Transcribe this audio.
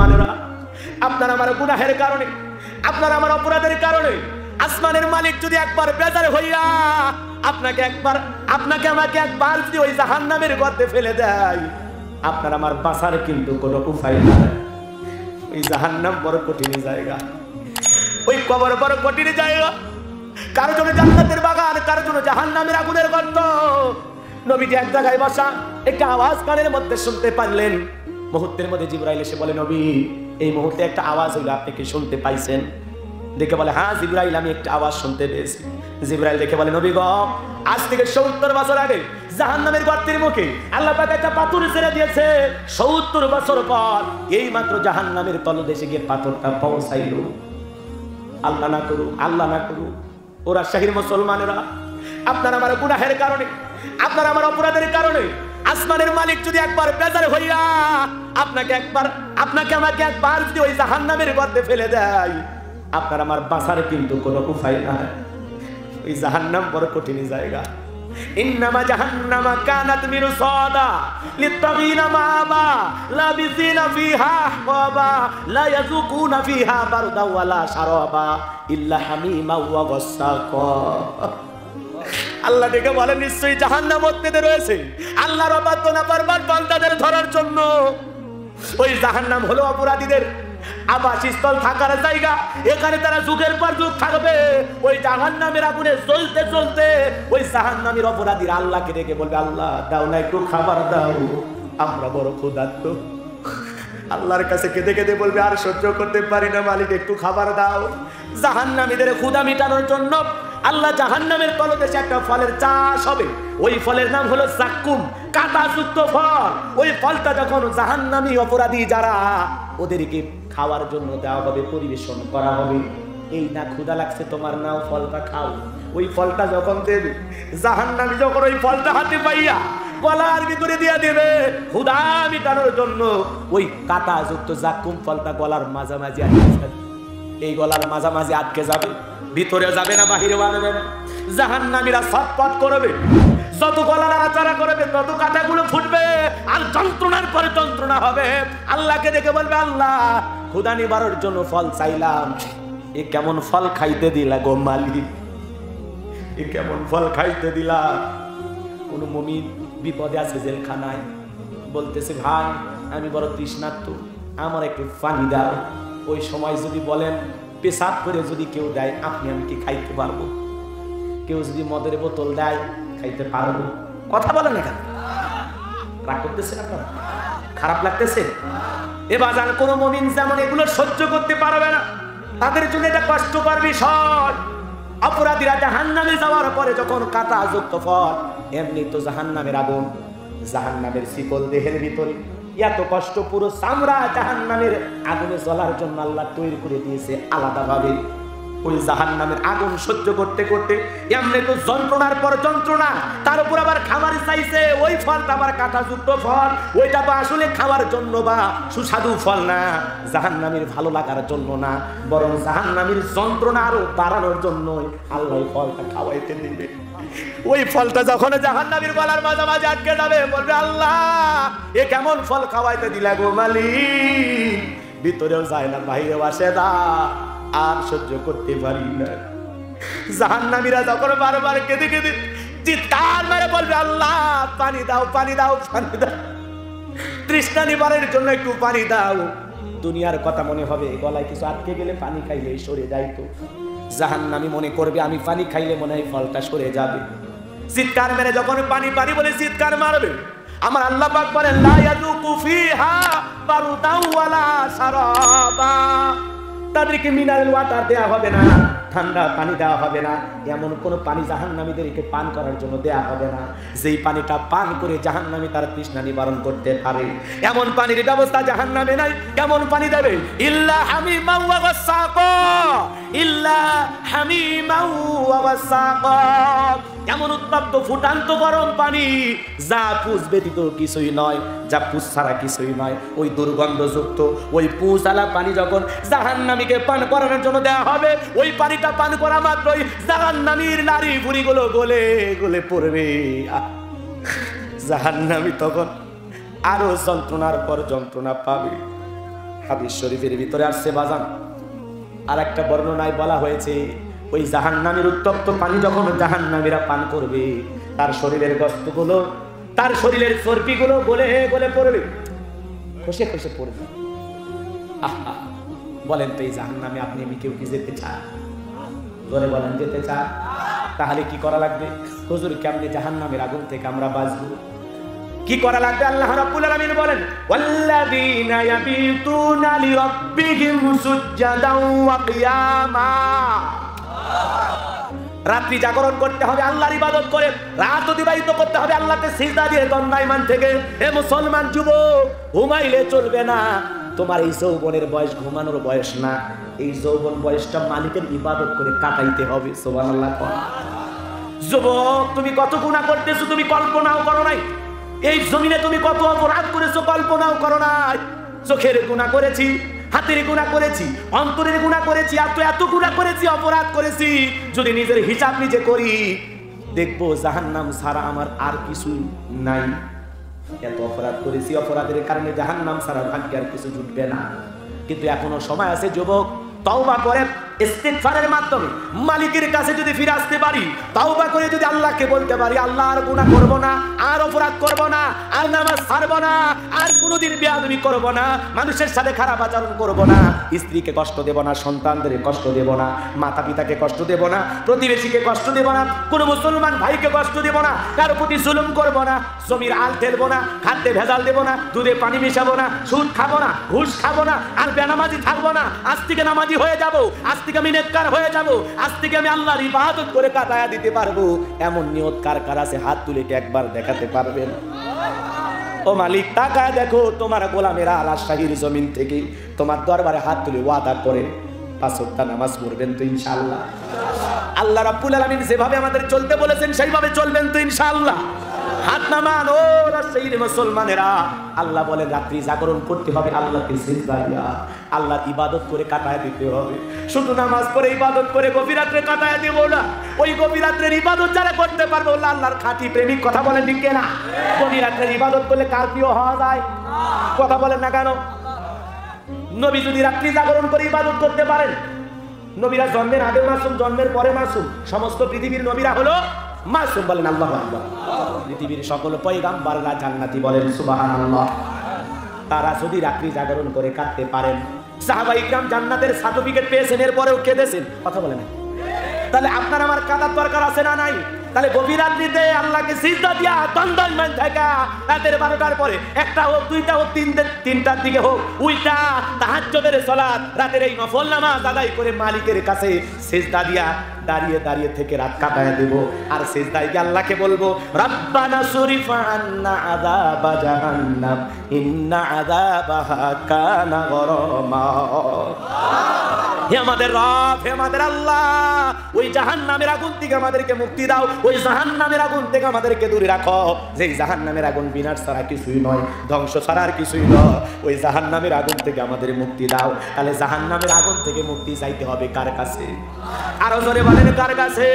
মুসলমানেরা, আপনার আমার গুনাহের কারণে, আপনার আমার অপরাধের কারণে আসমানের মালিক যদি একবার বেজার হইয়া আপনাকে আমাকে একবার যদি ওই জাহান্নামের গর্তে ফেলে দেয়, আপনার আমার বাঁচার কিন্তু কোনো উপায় নাই। ওই জাহান্নাম বড় কঠিন জায়গা, ওই কবর বড় কঠিন জায়গা। কারো জন্য জান্নাতের বাগান, কারো জন্য জাহান্নামের আগুনের গর্ত। নবীজি এক জায়গায় বসা একটা আওয়াজ কানের মধ্যে শুনতে পারলেন। মুহূর্তের মধ্যে জিবরাইল এসে বলে, নবী এই মুহূর্তে একটা আওয়াজ হইলো, আপনি কি শুনতে পাইছেন? দেখে বলে, হ্যাঁ জিবরাইল, আমি একটা আওয়াজ শুনতে পেয়েছি। জিবরাইল দেখে বলে, নবী গো, আজ থেকে 70 বছর আগে জাহান্নামের গর্তের মুখে আল্লাহ পাক একটা পাথর ছেড়ে দিয়েছে। 70 বছর পর এই মাত্র জাহান্নামের তলদেশে গিয়ে পাথরটা পৌঁছাইল। আল্লাহ না করুক, আল্লাহ না করুক। ওরা শাহির মুসলমানেরা, আপনার আমার গুনাহের কারণে, আপনার আমার অপরাধের কারণে আসমানের মালিক যদি একবার বেজার হইয়া আপনাকে আমাকে একবার যদি ওই জাহান্নামের গর্তে ফেলে দেয়, আপনার আমার বাঁচার কিন্তু কোনো উপায় নাই। ওই জাহান্নাম বড় কঠিন জায়গা। ইন্নামা জাহান্নামা কানাত মিরসাদা লিত্তাগিনা মাআবা লাবিসিনা ফিহা ওয়াবা লা ইয়াযুকুনা ফিহা বারদা ওয়ালা শারাবা ইল্লা হামিমা ওয়া গাসসাকা। আল্লাহ দেখে বলেন, নিশ্চয়ই জাহান্নাম মধ্যে রয়েছে আল্লাহর অবাধ্য নাফরমান বান্দাদের ধরার জন্য। ওই জাহান্নাম হলো অপরাধীদের আবাসস্থল, থাকার জায়গা। এখানে তারা যুগের পর যুগ থাকবে। ওই জাহান্নামের আগুনে জ্বলতে জ্বলতে ওই জাহান্নামের অপরাধীরা আল্লাহকে ডেকে বলবে, আল্লাহ দাও না একটু খাবার দাও, আমরা বড় ক্ষুধার্ত। আল্লাহর কাছে কেঁদে কেঁদে বলবে, আর সহ্য করতে পারি না মালিক, একটু খাবার দাও। জাহান্নামীদের ক্ষুধা মেটানোর জন্য আল্লাহ জাহান্নামের তলদেশে একটা ফলের চাষ হবে। ওই ফলের নাম হলো জাক্কুম, কাঁটাযুক্ত ফল। ওই ফলটা যখন জাহান্নামী অপরাধী যারা, ওদেরকে খাওয়ার জন্য দেওয়া হবে, পরিবেশন করা হবে। এই না ক্ষুধা লাগছে তোমার, নাও ফলটা খাও। ওই ফলটা যখন দেবে, জাহান্নামী যখন ওই ফলটা হাতে পাইয়া গলার ভিতরে দিয়ে দেবে ক্ষুধা মেটানোর জন্য, ওই কাঁটাযুক্ত জাক্কুম ফলটা গলার মাঝামাঝি আটকে যাবে। এই গলার মাঝামাঝি আটকে যাবে, ভিতরে যাবে না, বাহিরে বাড়বে না। জাহান্নামীরা ছটফট করবে, যত গলা নাড়াচাড়া করবে তত কাঁটাগুলো ফুটবে, আর যন্ত্রণার পরে যন্ত্রণা হবে। আল্লাহকে দেখে বলবে, আল্লাহ ক্ষুধা নিবারণের জন্য ফল চাইলাম, এ কেমন ফল খাইতে দিলা গো মালিক, এ কেমন ফল খাইতে দিলা। কোন মুমিন বিপদে আছে জেলখানায়, বলতেছে, ভাই আমি বড় তৃষ্ণার্ত, আমার একটু পানি দাও। ওই সময় যদি বলেন পেশাব করে যদি কেউ দেয়, আপনি আমি কি খাইতে পারবো? কেউ যদি মদের বোতল দেয়, খাইতে পারবো? কথা বলেন এখানে, রাগ করতেছে আপনারা? খারাপ লাগতেছে? এ বাজান কোন মুমিন যেমন এগুলো সহ্য করতে পারবে না, তাদের জন্য এটা কষ্টকর বিষয়। অপরাধীরা জাহান্নামে যাওয়ার পরে যখন কাঁটাযুক্ত ফল, এমনি তো জাহান্নামের আগুন, জাহান্নামের শিকল দেহের ভিতরে, এত কষ্ট, পুরো চামড়া জাহান্নামের আগুনে জ্বলার জন্য আল্লাহ তৈরি করে দিয়েছে আলাদাভাবে। ওই জাহান্নামের আগুন সহ্য করতে করতে এমনি তো যন্ত্রণার পর যন্ত্রণা, তার উপর আবার খাবার চাইছে। ওই ফলটা আবার কাঁটাযুক্ত ফল, ওইটা তো আসলে খাওয়ার জন্য বা সুস্বাদু ফল না, জাহান্নামীর ভালো লাগার জন্য না, বরং জাহান্নামীর যন্ত্রণা আরো বাড়ানোর জন্য আল্লাহ ফলটা খাওয়াইতে দিবে। ওই ফলটা যখন জাহান্নামীর গলার মাঝামাঝি আটকে যাবে, বলবে, আল্লাহ এ কেমন ফল খাওয়াইতে দিলা গো মালিক, ভিতরেও যায় না, বাইরেও আসে না, আর সহ্য করতে পারি না। জাহান্নামীরা যখন বারবার কেঁদে কেঁদে চিৎকার মেরে বলবে, আল্লাহ পানি দাও, পানি দাও, পানি দাও, তৃষ্ণা নিবারণের জন্য একটু পানি দাও। দুনিয়ার কথা মনে হবে, গলায় কিছু আটকে গেলে পানি খাইলে সরে যাইতো। জাহান্নামী মনে করবে, আমি পানি খাইলে মনে হয় ফলটা সরে যাবে। চিৎকার মেরে যখন পানি পানি বলে চিৎকার মারবে, আমার আল্লাহ পাক বলেন, লা ইয়াযুকু ফিহা বারদাও ওয়ালা শারাবা। তাদেরকে মিনারেল ওয়াটার দেয়া হবে না, ঠান্ডা পানি দেওয়া হবে না, এমন কোন পানি জাহান্নামীদেরকে পান করার জন্য দেয়া হবে না যেই পানিটা পান করে জাহান্নামী তার তৃষ্ণা নিবারণ করতে পারে। এমন পানির ব্যবস্থা জাহান্নামে নাই। কেমন পানি দেবে? ইল্লা হামিমা ওয়া গাসসাকা, ইল্লা হামিমা ওয়া গাসসাকা, এমন উত্তপ্ত ফুটান্ত গরম পানি যা পুষ ব্যতীত কিছুই নয়, যা পুষ ছাড়া কিছুই নয়। ওই দুর্গন্ধযুক্ত ওই পুষালা পানি যখন জাহান্নামীকে পান করানোর জন্য দেওয়া হবে, ওই পানিটা পান করা মাত্রই জাহান্নামীর নারী ভুঁড়িগুলো গলে গলে পড়বে। জাহান্নামী তখন আরো যন্ত্রণার পর যন্ত্রণা পাবে। হাদিস শরীফের ভিতরে আসছে বাজান, আর একটা বর্ণনায় বলা হয়েছে ওই জাহান্নামের উত্তপ্ত পানি যখন জাহান্নামীরা পান করবে, তার শরীরের গোশতগুলো, তার শরীরের চর্বিগুলো গলে গলে পড়বে, খসে খসে পড়বে। আহা, বলেন তো এই জাহান্নামে আপনি আমি কেউ কি যেতে চান? জোরে বলেন, যেতে চান? তাহলে কি করা লাগবে? হুজুর কেমনে জাহান্নামের আগুন থেকে আমরা বাঁচবো? কি করা লাগবে? আল্লাহ রাব্বুল আলামিন বলেন, ওয়াল্লাযীনা ইয়াবিতুনা লিরাব্বিহিম সুজদান ওয়া কিয়ামা। রাত্রি জাগরণ করতে হবে, আল্লাহর ইবাদত করে রাত অতিবাহিত করতে হবে আল্লাহকে সিজদা দিয়ে দণ্ডায়মান থেকে। হে মুসলমান যুবক, ঘুমাইলে চলবে না। তোমার এই যৌবনের বয়স ঘুমানোর বয়স না, এই যৌবন বয়সটা মালিকের ইবাদত করে কাটাইতে হবে। সুবহানাল্লাহ। যুবক, তুমি কত গুনাহ করতেছো তুমি কল্পনাও করো নাই। এই জমিনে তুমি কত অপরাধ করেছো কল্পনাও করো নাই। চোখের গুনাহ করেছি, হাতের গুনাহ করেছি, অন্তরের গুনাহ করেছি, এত গুনাহ করেছি, অপরাধ করেছি। যদি নিজের হিসাব নিজে করি, দেখবো জাহান্নাম ছাড়া আমার আর কিছু নাই। এত অপরাধ করেছি, অপরাধের কারণে জাহান্নাম ছাড়া ভাগ্যে আর কিছু জুটবে না। কিন্তু এখনো সময় আছে যুবক, তওবা করে ইস্তিগফারের মাধ্যমে মালিকের কাছে যদি ফিরে আসতে পারি, তওবা করে যদি আল্লাহকে বলতে পারি, আল্লাহ আর গুনাহ করব না, আর অপরাধ করব না, আর নামাজ ছাড়ব না, আর কোনোদিন বেয়াদবি করব না, মানুষের সাথে খারাপ আচরণ করব না, স্ত্রীকে কষ্ট দেব না, সন্তানদের কষ্ট দেব না, মাতা পিতাকে কষ্ট দেব না, প্রতিবেশীকে কষ্ট দেব না, কোনো মুসলমান ভাইকে কষ্ট দেব না, কারো প্রতি জুলুম করব না, জমির আল ঠেলবো না, খাদ্যে ভেজাল দেব না, দুধে পানি মেশাবো না, সুদ খাবো না, ঘুষ খাবো না, আর বেনামাজি থাকবো না। আজ থেকে নামাজি হয়ে যাব, আজ থেকে আমি নেককার হয়ে যাব, আজ থেকে আমি আল্লাহর ইবাদত করে কাটায়া দিতে পারবো। এমন নিয়ত কার কার আছে? হাত তুলে একবার দেখাতে পারবেন? ও মালিক, তাকায় দেখো তোমার গোলামেরা রাজশাহীর জমিন থেকে তোমার দরবারে হাত তুলে ওয়াদা করে 5 ওয়াক্ত নামাজ পড়বেন তো ইনশাআল্লাহ? আল্লাহ রাব্বুল আলামিন যেভাবে আমাদের চলতে বলেছেন সেইভাবে চলবেন তো ইনশাআল্লাহ? হাত নামান ও রাজশাহীর মুসলমানেরা। আল্লাহ বলেন রাত্রি জাগরণ করতে হবে, আল্লাহকে সিজদা দিয়া আল্লাহর ইবাদত করে কাটায় দিতে হবে। শুধু নামাজ পড়ে ইবাদত করে গভীর রাত্রে কাটায় দেব না। ওই গভীর রাত্রের ইবাদত যারা করতে পারবে ওরা আল্লাহর খাঁটি প্রেমিক। কথা বলেন ঠিক না? গভীর রাত্রের ইবাদত করলে কার প্রিয় হওয়া যায়? কথা বলেন না কেন? নবী যদি রাত্রি জাগরণ করে ইবাদত করতে পারেন, নবীরা জন্মের আগে মাসুম, জন্মের পরে মাসুম, সমস্ত পৃথিবীর নবীরা হলো মাসুম। বলেন আল্লাহু আকবার। পৃথিবীর সকল পয়গাম্বররা জান্নাতি। বলেন সুবহানাল্লাহ। তারা যদি রাত্রি জাগরণ করে কাটতে পারেন, সাহাবা ইকরাম জান্নাতের সার্টিফিকেট পেয়েছেন, এরপরেও কেঁদেছেন। কথা বলেন। তাহলে আপনার আমার কাঁদার দরকার আছে না নাই? তাহলে গভীর রাত্রিতে আল্লাহকে সিজদা দিয়া দণ্ডায়মান থাকা, রাতের 12টার পরে, 1টা হোক, 2টা হোক, 3টার দিকে হোক, উইটা তাহাজ্জুদের সালাত, রাতের এই নফল নামাজ আদায় করে মালিকের কাছে সিজদা দিয়া দাঁড়িয়ে দাঁড়িয়ে থেকে রাত কাটায় দেব। আর সিজদায় গিয়ে আল্লাহকে বলবো, রব্বানা সুরিফা আন্না আযাবা জাহান্নাম ইন্না আযাবাহা কানা গরামা। হে আমাদের রব, হে আমাদের আল্লাহ, ওই জাহান্নামের আগুন থেকে আমাদেরকে মুক্তি দাও, ওই জাহান্নামের আগুন থেকে আমাদেরকে দূরে রাখো। যেই জাহান্নামের আগুন বিনাশ ছাড়া কিছুই নয়, ধ্বংস ছাড়া আর কিছুই নয়। ওই জাহান্নামের আগুন থেকে আমাদের মুক্তি দাও। তাহলে জাহান্নামের আগুন থেকে মুক্তি চাইতে হবে কার কাছে? আরো জোরে বলেন, কার কাছে?